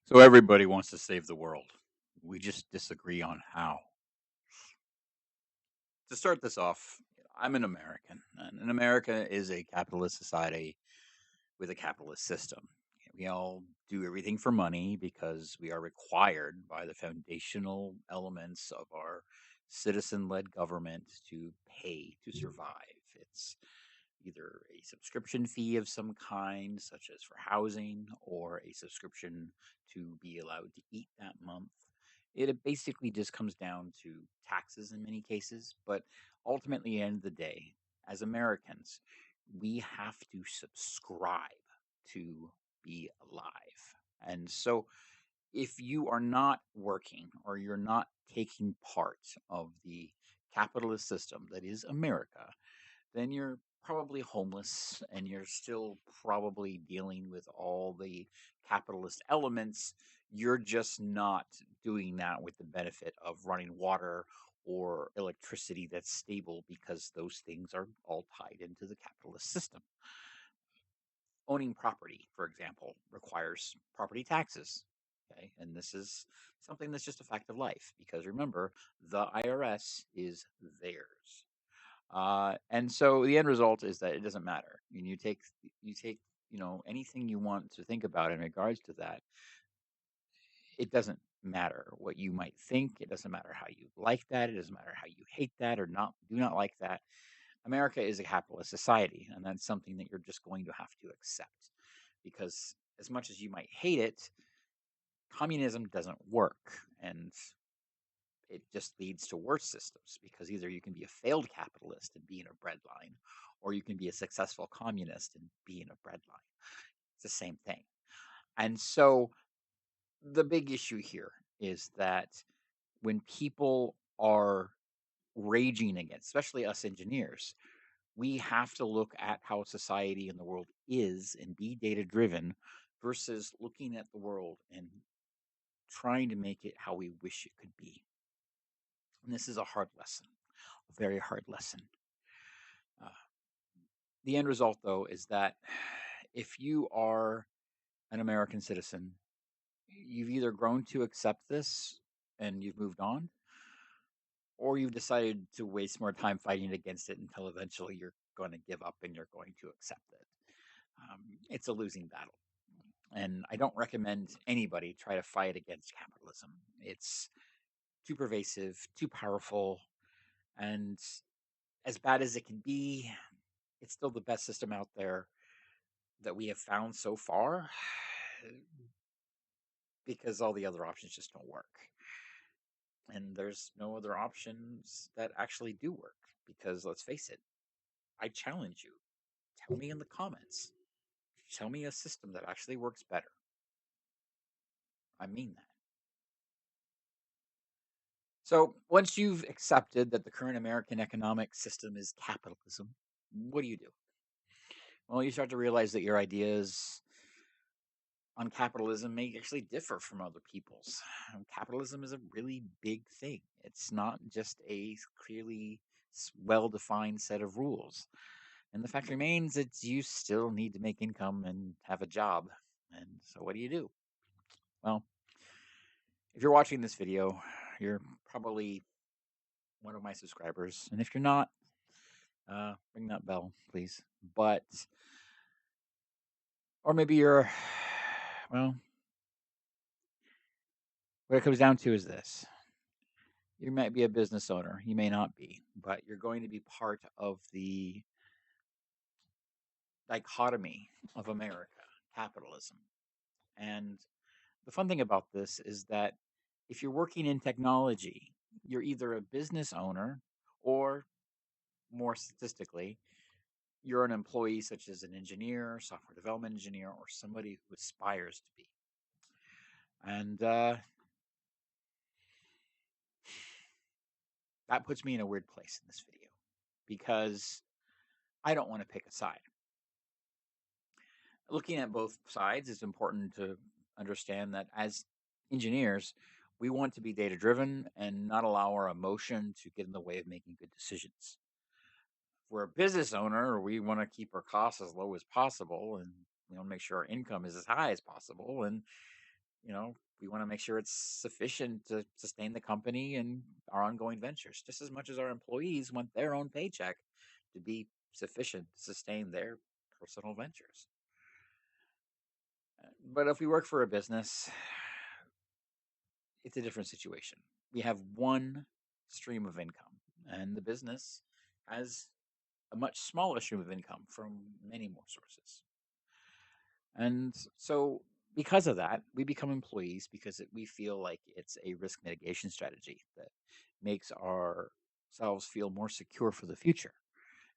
So everybody wants to save the world. We just disagree on how. To start this off, I'm an American, and America is a capitalist society with a capitalist system. We all do everything for money because we are required by the foundational elements of our citizen led government to pay to survive. It's either a subscription fee of some kind, such as for housing, or a subscription to be allowed to eat that month. It basically just comes down to taxes in many cases, but ultimately, at the end of the day, as Americans, we have to subscribe to be alive. And so, if you are not working or you're not taking part of the capitalist system that is America, then you're probably homeless and you're still probably dealing with all the capitalist elements. You're just not doing that with the benefit of running water or electricity that's stable because those things are all tied into the capitalist system. Owning property, for example, requires property taxes. Okay. And this is something that's just a fact of life because remember, the IRS is theirs. And so the end result is that it doesn't matter. I mean, you take anything you want to think about in regards to that. It doesn't matter what you might think. It doesn't matter how you like that. It doesn't matter how you hate that or not do not like that. America is a capitalist society, and that's something that you're just going to have to accept because as much as you might hate it, communism doesn't work, and it just leads to worse systems because either you can be a failed capitalist and be in a breadline, or you can be a successful communist and be in a breadline. It's the same thing. And so the big issue here is that when people are raging against, especially us engineers, we have to look at how society in the world is and be data driven versus looking at the world and trying to make it how we wish it could be. And this is a hard lesson, a very hard lesson. Uh, the end result, though, is that if you are an American citizen, you've either grown to accept this and you've moved on, or you've decided to waste more time fighting against it until eventually you're going to give up and you're going to accept it. It's a losing battle. And I don't recommend anybody try to fight against capitalism. It's too pervasive, too powerful, and as bad as it can be, it's still the best system out there that we have found so far because all the other options just don't work. And there's no other options that actually do work because let's face it, I challenge you. Tell me in the comments. Tell me a system that actually works better. I mean that. So, once you've accepted that the current American economic system is capitalism, what do you do? Well, you start to realize that your ideas on capitalism may actually differ from other people's. Capitalism is a really big thing. It's not just a clearly well defined set of rules. And the fact remains that you still need to make income and have a job. And so, what do you do? Well, if you're watching this video, you're probably one of my subscribers. And if you're not, ring that bell, please. But, or maybe you're, well, what it comes down to is this: you might be a business owner, you may not be, but you're going to be part of the dichotomy of America, capitalism. And the fun thing about this is that if you're working in technology, you're either a business owner or, more statistically, you're an employee, such as an engineer, software development engineer, or somebody who aspires to be. And that puts me in a weird place in this video because I don't want to pick a side. Looking at both sides, it's important to understand that as engineers, we want to be data driven and not allow our emotion to get in the way of making good decisions. If we're a business owner, we want to keep our costs as low as possible and we want to make sure our income is as high as possible. And we want to make sure it's sufficient to sustain the company and our ongoing ventures, just as much as our employees want their own paycheck to be sufficient to sustain their personal ventures. But if we work for a business, it's a different situation. We have one stream of income, and the business has a much smaller stream of income from many more sources. And so, because of that, we become employees because we feel like it's a risk mitigation strategy that makes ourselves feel more secure for the future.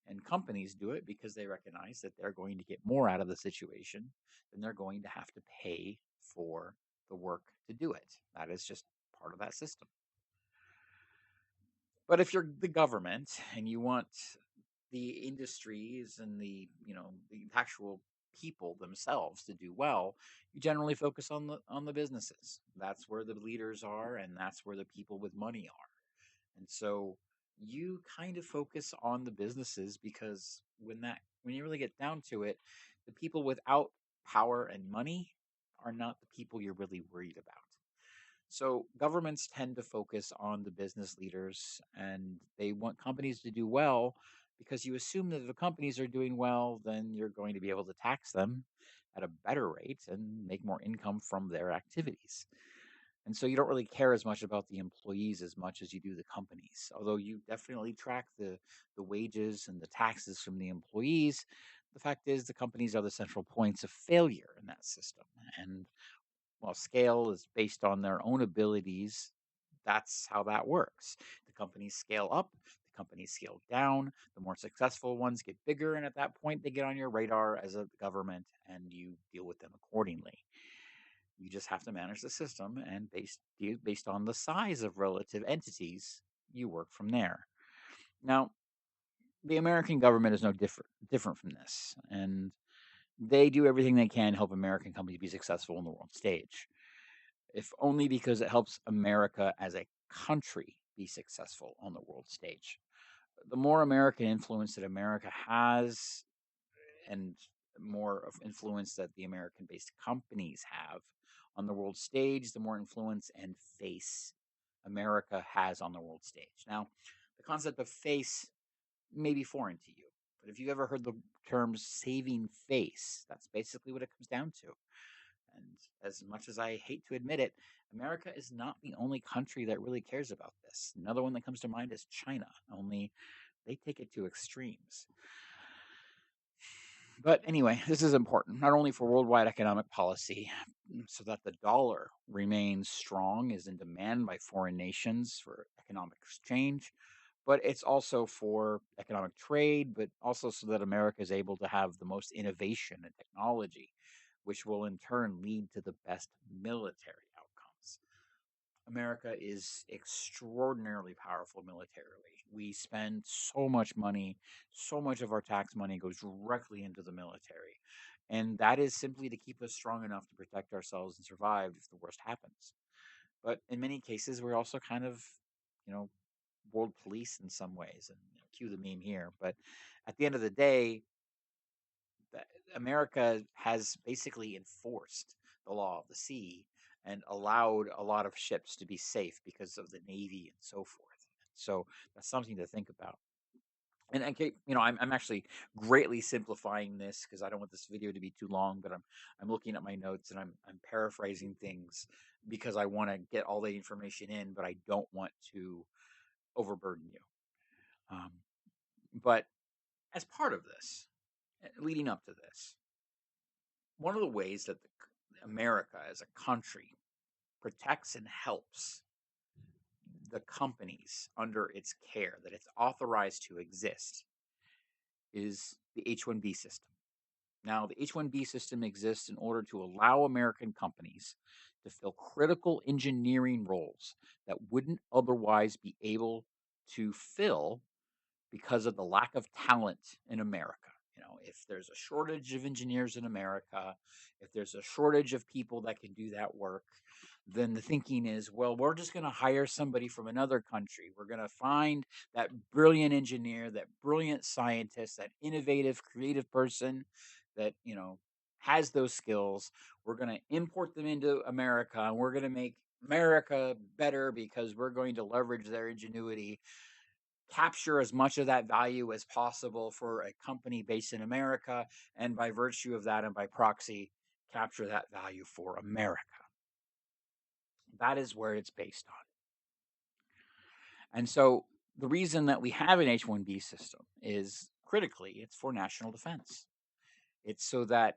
And companies do it because they recognize that they're going to get more out of the situation than they're going to have to pay for the work to do it. That is just part of that system. But if you're the government and you want the industries and the actual people themselves to do well, you generally focus on the businesses. That's where the leaders are, and that's where the people with money are. And so you kind of focus on the businesses because when you really get down to it, the people without power and money are not the people you're really worried about. So governments tend to focus on the business leaders, and they want companies to do well because you assume that if the companies are doing well, then you're going to be able to tax them at a better rate and make more income from their activities. And so you don't really care as much about the employees as much as you do the companies. Although you definitely track the wages and the taxes from the employees, the fact is the companies are the central points of failure in that system. And while scale is based on their own abilities, that's how that works. The companies scale up, the companies scale down. The more successful ones get bigger, and at that point, they get on your radar as a government, and you deal with them accordingly. You just have to manage the system, and based on the size of relative entities, you work from there. Now, the American government is no different from this, and they do everything they can to help American companies be successful on the world stage, if only because it helps America as a country be successful on the world stage. The more American influence that America has, and more of influence that the American based companies have on the world stage, the more influence and face America has on the world stage. Now, the concept of face may be foreign to you, but if you've ever heard the term saving face, that's basically what it comes down to. And as much as I hate to admit it, America is not the only country that really cares about this. Another one that comes to mind is China, only they take it to extremes. But anyway, this is important, not only for worldwide economic policy, so that the dollar remains strong, is in demand by foreign nations for economic exchange, but it's also for economic trade, but also so that America is able to have the most innovation and technology, which will in turn lead to the best military outcomes. America is extraordinarily powerful militarily. We spend so much money, so much of our tax money goes directly into the military. And that is simply to keep us strong enough to protect ourselves and survive if the worst happens. But in many cases, we're also kind of, you know, world police in some ways. And cue the meme here. But at the end of the day, America has basically enforced the law of the sea and allowed a lot of ships to be safe because of the Navy and so forth. So that's something to think about. And okay, I'm actually greatly simplifying this because I don't want this video to be too long. But I'm looking at my notes and I'm paraphrasing things because I want to get all the information in, but I don't want to overburden you. Um, but as part of this, leading up to this, one of the ways that America as a country protects and helps the companies under its care that it's authorized to exist is the H1B system. Now, the H1B system exists in order to allow American companies to fill critical engineering roles that wouldn't otherwise be able to fill because of the lack of talent in America. If there's a shortage of engineers in America, if there's a shortage of people that can do that work, then the thinking is, well, we're just going to hire somebody from another country. We're going to find that brilliant engineer, that brilliant scientist, that innovative, creative person that, has those skills. We're going to import them into America, and we're going to make America better because we're going to leverage their ingenuity, capture as much of that value as possible for a company based in America, and by virtue of that and by proxy, capture that value for America. That is where it's based on. And so the reason that we have an H1B system is critically, it's for national defense. It's so that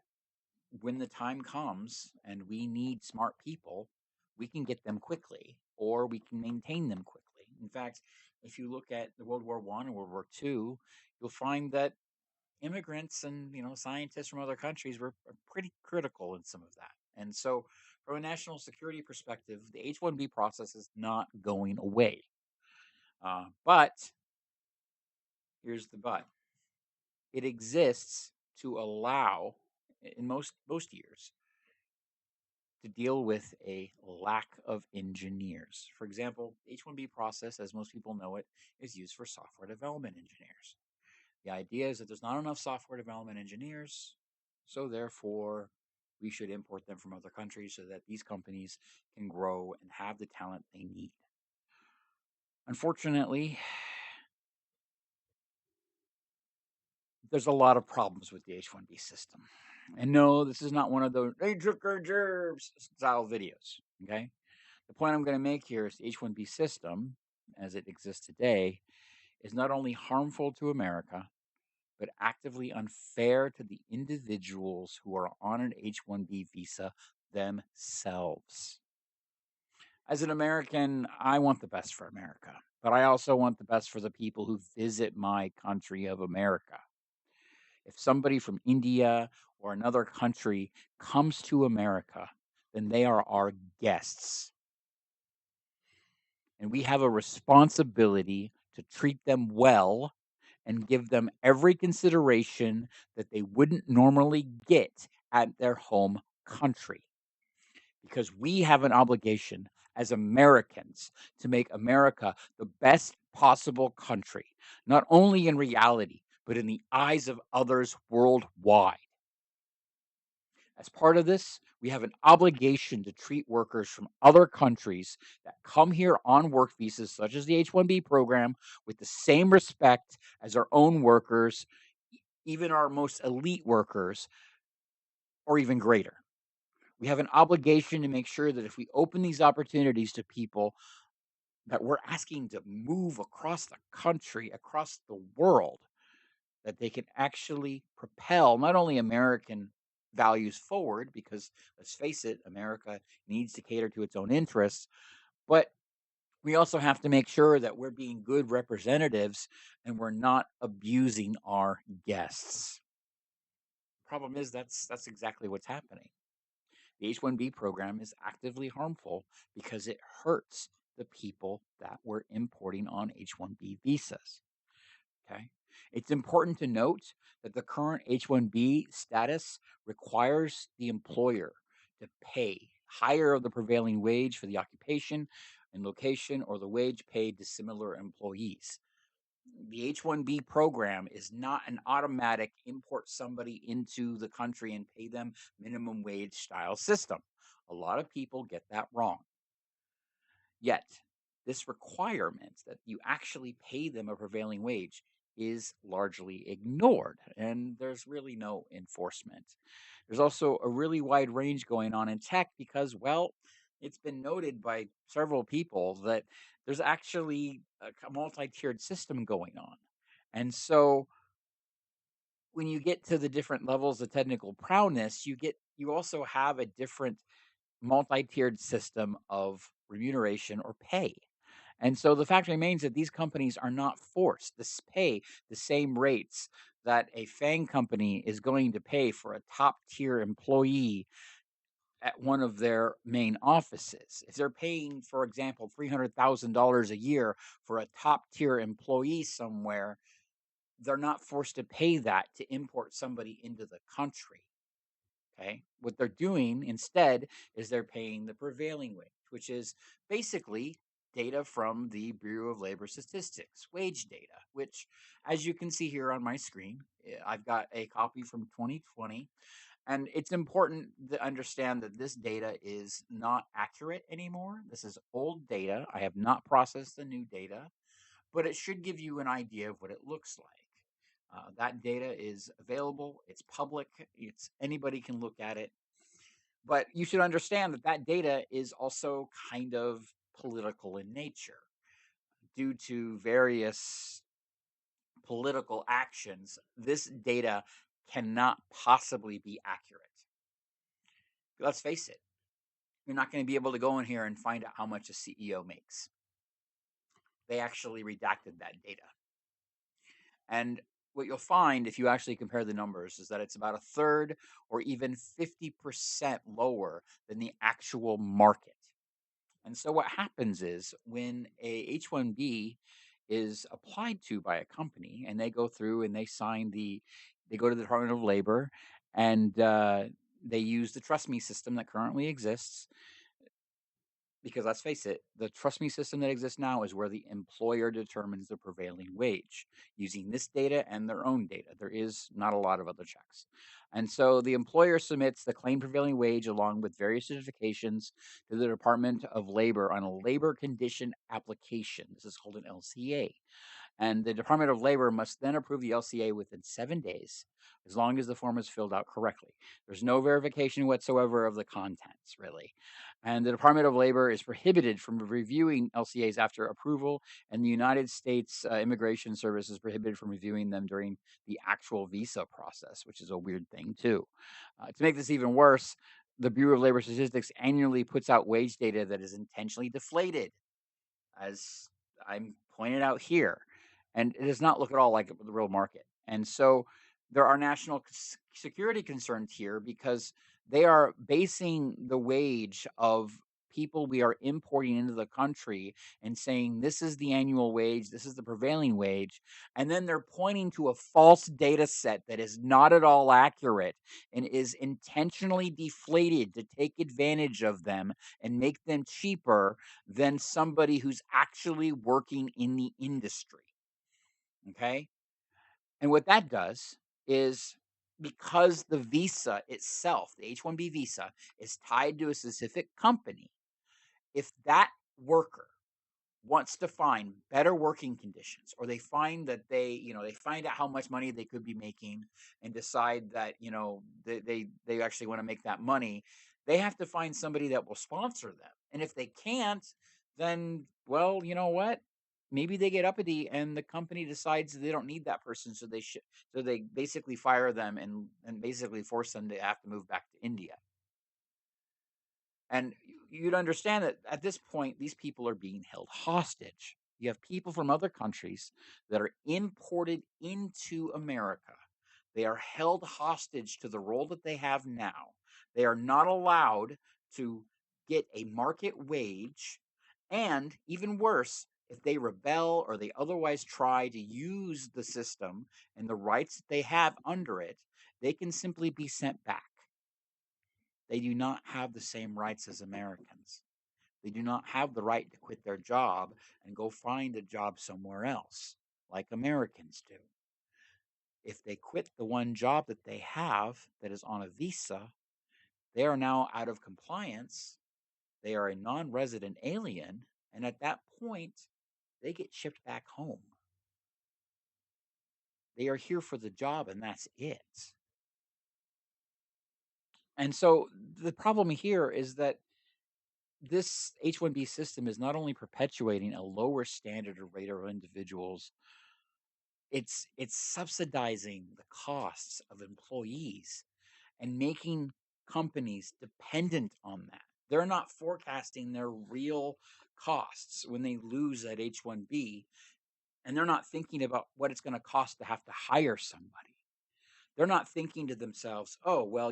when the time comes and we need smart people, we can get them quickly or we can maintain them quickly. In fact, if you look at the World War I and World War II, you'll find that immigrants and scientists from other countries were pretty critical in some of that. And so from a national security perspective, the H1B process is not going away. But here's the but. It exists to allow, in most years, to deal with a lack of engineers. For example, the H1B process, as most people know it, is used for software development engineers. The idea is that there's not enough software development engineers, so therefore we should import them from other countries so that these companies can grow and have the talent they need. Unfortunately, there's a lot of problems with the H1B system. And no, this is not one of those they took our jobs style videos. Okay. The point I'm going to make here is the H1B system, as it exists today, is not only harmful to America, but actively unfair to the individuals who are on an H1B visa themselves. As an American, I want the best for America, but I also want the best for the people who visit my country of America. If somebody from India or another country comes to America, then they are our guests. And we have a responsibility to treat them well and give them every consideration that they wouldn't normally get at their home country. Because we have an obligation as Americans to make America the best possible country, not only in reality, but in the eyes of others worldwide. As part of this, we have an obligation to treat workers from other countries that come here on work visas, such as the H1B program, with the same respect as our own workers, even our most elite workers, or even greater. We have an obligation to make sure that if we open these opportunities to people that we're asking to move across the country, across the world, that they can actually propel not only American values forward, because let's face it, America needs to cater to its own interests, but we also have to make sure that we're being good representatives and we're not abusing our guests. Problem is that's exactly what's happening. The H1B program is actively harmful because it hurts the people that we're importing on H1B visas. Okay. It's important to note that the current H1B status requires the employer to pay higher of the prevailing wage for the occupation and location or the wage paid to similar employees. The H1B program is not an automatic import somebody into the country and pay them minimum wage style system. A lot of people get that wrong. Yet, this requirement that you actually pay them a prevailing wage is largely ignored, and there's really no enforcement. There's also a really wide range going on in tech because, well, it's been noted by several people that there's actually a multi tiered system going on. And so when you get to the different levels of technical prowess, you also have a different multi-tiered system of remuneration or pay. And so the fact remains that these companies are not forced to pay the same rates that a FANG company is going to pay for a top tier employee at one of their main offices. If they're paying, for example, $300,000 a year for a top tier employee somewhere, they're not forced to pay that to import somebody into the country. Okay. What they're doing instead is they're paying the prevailing wage, which is basically data from the Bureau of Labor Statistics, wage data, which, as you can see here on my screen, I've got a copy from 2020. And it's important to understand that this data is not accurate anymore. This is old data. I have not processed the new data, but it should give you an idea of what it looks like. That data is available, it's public, it's anybody can look at it. But you should understand that that data is also kind of political in nature due to various political actions. This data cannot possibly be accurate. Let's face it, you're not going to be able to go in here and find out how much a CEO makes. They actually redacted that data. And what you'll find if you actually compare the numbers is that it's about a third or even 50% lower than the actual market. And so what happens is when a H1B is applied to by a company and they go through and they go to the Department of Labor and they use the Trust Me system that currently exists. Because let's face it, the Trust Me system that exists now is where the employer determines the prevailing wage using this data and their own data. There is not a lot of other checks. And so the employer submits the claim prevailing wage along with various certifications to the Department of Labor on a labor condition application. This is called an LCA. And the Department of Labor must then approve the LCA within 7 days, as long as the form is filled out correctly. There's no verification whatsoever of the contents, really. And the Department of Labor is prohibited from reviewing LCAs after approval, and the United States Immigration Service is prohibited from reviewing them during the actual visa process, which is a weird thing, too. To make this even worse, the Bureau of Labor Statistics annually puts out wage data that is intentionally deflated, as I'm pointed out here, and it does not look at all like the real market. And so there are national security concerns here because they are basing the wage of people we are importing into the country and saying this is the annual wage, this is the prevailing wage, and then they're pointing to a false data set that is not at all accurate and is intentionally deflated to take advantage of them and make them cheaper than somebody who's actually working in the industry. Okay. And what that does is because the visa itself, the H 1B visa, is tied to a specific company, if that worker wants to find better working conditions or they find that they find out how much money they could be making and decide that they actually want to make that money, they have to find somebody that will sponsor them. And if they can't, then well, you know what, maybe they get uppity and the company decides they don't need that person, so they basically fire them and basically force them to have to move back to India. And you'd understand that at this point, these people are being held hostage. You have people from other countries that are imported into America. They are held hostage to the role that they have now. They are not allowed to get a market wage. And even worse, if they rebel or they otherwise try to use the system and the rights that they have under it, they can simply be sent back. They do not have the same rights as Americans. They do not have the right to quit their job and go find a job somewhere else, like Americans do. If they quit the one job that they have that is on a visa, they are now out of compliance. They are a non resident alien. And at that point, they get shipped back home. They are here for the job, and that's it. And so the problem here is that this H-1B system is not only perpetuating a lower standard of rate of individuals, it's subsidizing the costs of employees and making companies dependent on that. They're not forecasting their real costs when they lose that H-1B, and they're not thinking about what it's going to cost to have to hire somebody. They're not thinking to themselves, oh, well,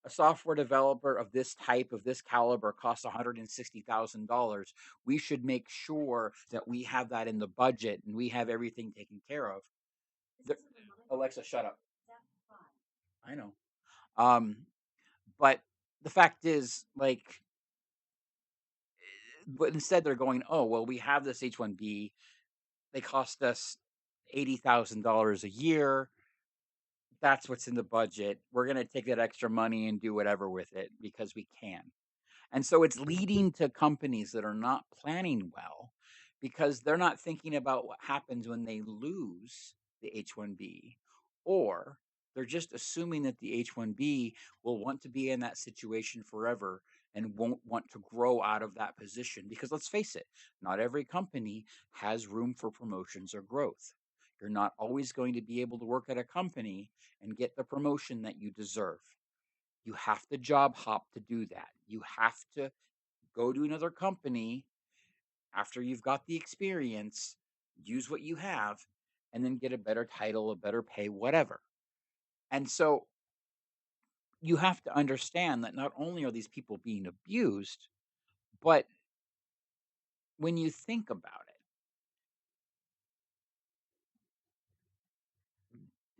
a software developer of this type, of this caliber, costs $160,000. We should make sure that we have that in the budget and we have everything taken care of. The- Alexa, shut up. I know. Um, but the fact is, but instead they're going, oh, well, we have this H-1B. They cost us $80,000 a year. that's what's in the budget. We're going to take that extra money and do whatever with it because we can. And so it's leading to companies that are not planning well because they're not thinking about what happens when they lose the H1B, or they're just assuming that the H1B will want to be in that situation forever and won't want to grow out of that position. Because let's face it, not every company has room for promotions or growth. You're not always going to be able to work at a company and get the promotion that you deserve. You have to job hop to do that. You have to go to another company after you've got the experience, use what you have, and then get a better title, a better pay, whatever. And so you have to understand that not only are these people being abused, but when you think about it,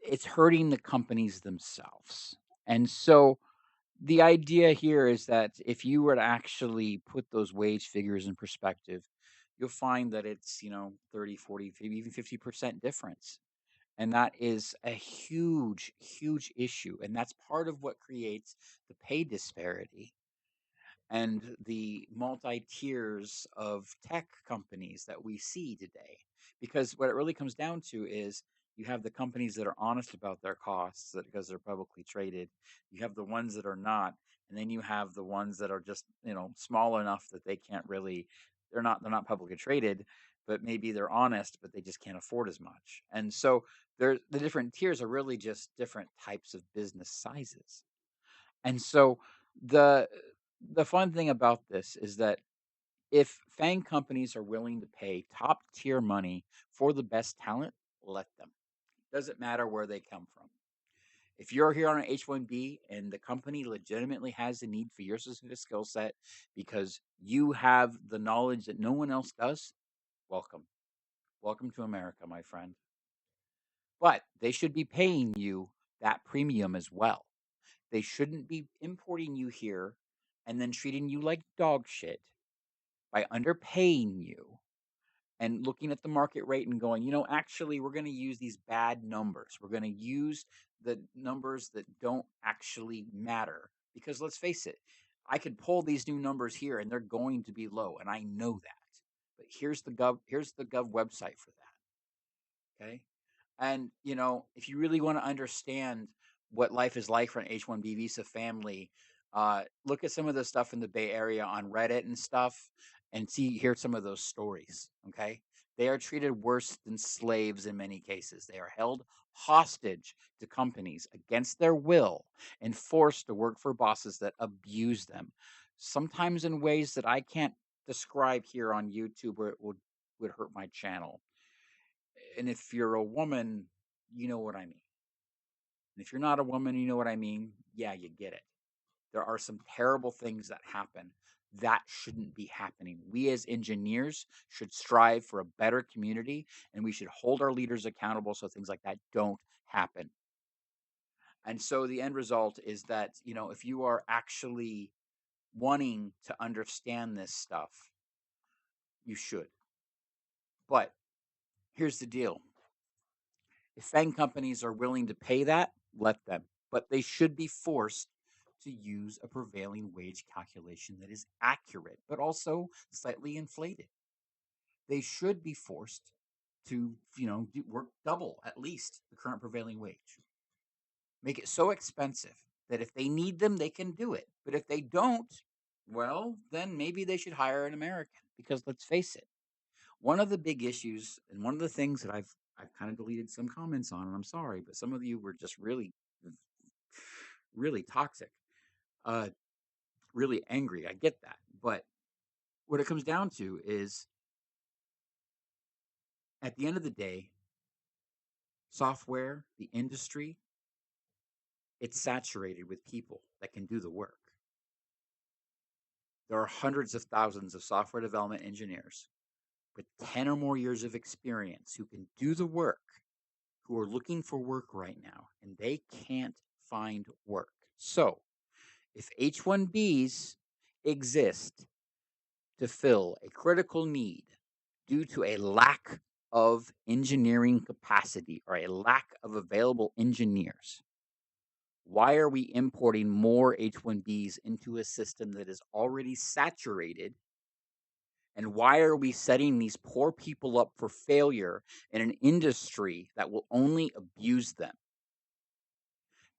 it's hurting the companies themselves. And so the idea here is that if you were to actually put those wage figures in perspective, you'll find that it's, 30, 40, maybe even 50% difference. And that is a huge, huge issue. And that's part of what creates the pay disparity and the multi tiers of tech companies that we see today. Because what it really comes down to is you have the companies that are honest about their costs because they're publicly traded. You have the ones that are not, and then you have the ones that are just small enough that they can't really. They're not publicly traded, but maybe they're honest, but they just can't afford as much. And so the different tiers are really just different types of business sizes. And so the the fun thing about this is that if FANG companies are willing to pay top tier money for the best talent, let them. Doesn't matter where they come from. If you're here on an H1B and the company legitimately has a need for your specific skill set because you have the knowledge that no one else does, welcome. Welcome to America, my friend. But they should be paying you that premium as well. They shouldn't be importing you here and then treating you like dog shit by underpaying you and looking at the market rate and going, actually, we're going to use these bad numbers. We're going to use the numbers that don't actually matter. Because let's face it, I could pull these new numbers here and they're going to be low. And I know that. But here's the Gov website for that. Okay. And, if you really want to understand what life is like for an H1B visa family, look at some of the stuff in the Bay Area on Reddit and stuff and hear some of those stories. Okay. They are treated worse than slaves in many cases. They are held hostage to companies against their will and forced to work for bosses that abuse them, sometimes in ways that I can't describe here on YouTube or it would hurt my channel. And if you're a woman, you know what I mean. And if you're not a woman, you know what I mean. Yeah, you get it. There are some terrible things that happen that shouldn't be happening. We as engineers should strive for a better community and we should hold our leaders accountable so things like that don't happen. And so the end result is that, if you are actually wanting to understand this stuff, you should. But here's the deal. If FANG companies are willing to pay that, let them. But they should be forced to use a prevailing wage calculation that is accurate, but also slightly inflated. They should be forced to, work double at least the current prevailing wage. Make it so expensive that if they need them, they can do it. But if they don't, well, then maybe they should hire an American because let's face it, one of the big issues and one of the things that I've kind of deleted some comments on, and I'm sorry, but some of you were just really, really toxic, uh, really angry. I get that, but what it comes down to is, at the end of the day, software, the industry, it's saturated with people that can do the work. There are hundreds of thousands of software development engineers with 10 or more years of experience who can do the work, who are looking for work right now, and they can't find work. So, if H1Bs exist to fill a critical need due to a lack of engineering capacity or a lack of available engineers, Why are we importing more H1Bs into a system that is already saturated? And why are we setting these poor people up for failure in an industry that will only abuse them?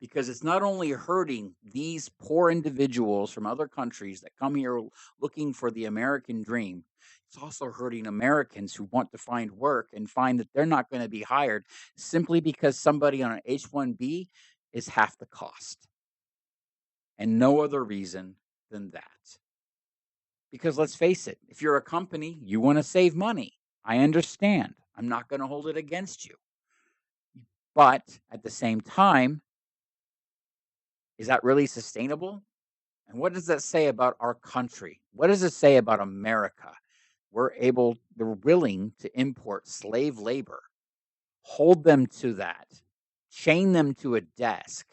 Because it's not only hurting these poor individuals from other countries that come here looking for the American dream, it's also hurting Americans who want to find work and find that they're not going to be hired simply because somebody on an H1B is half the cost and no other reason than that. Because let's face it, if you're a company, you want to save money. I understand. I'm not going to hold it against you. But at the same time, is that really sustainable? And what does that say about our country? What does it say about America? They're willing to import slave labor, hold them to that, chain them to a desk.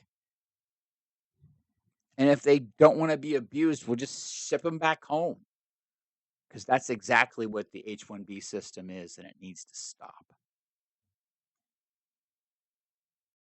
And if they don't want to be abused, we'll just ship them back home because that's exactly what the H1B system is, and it needs to stop.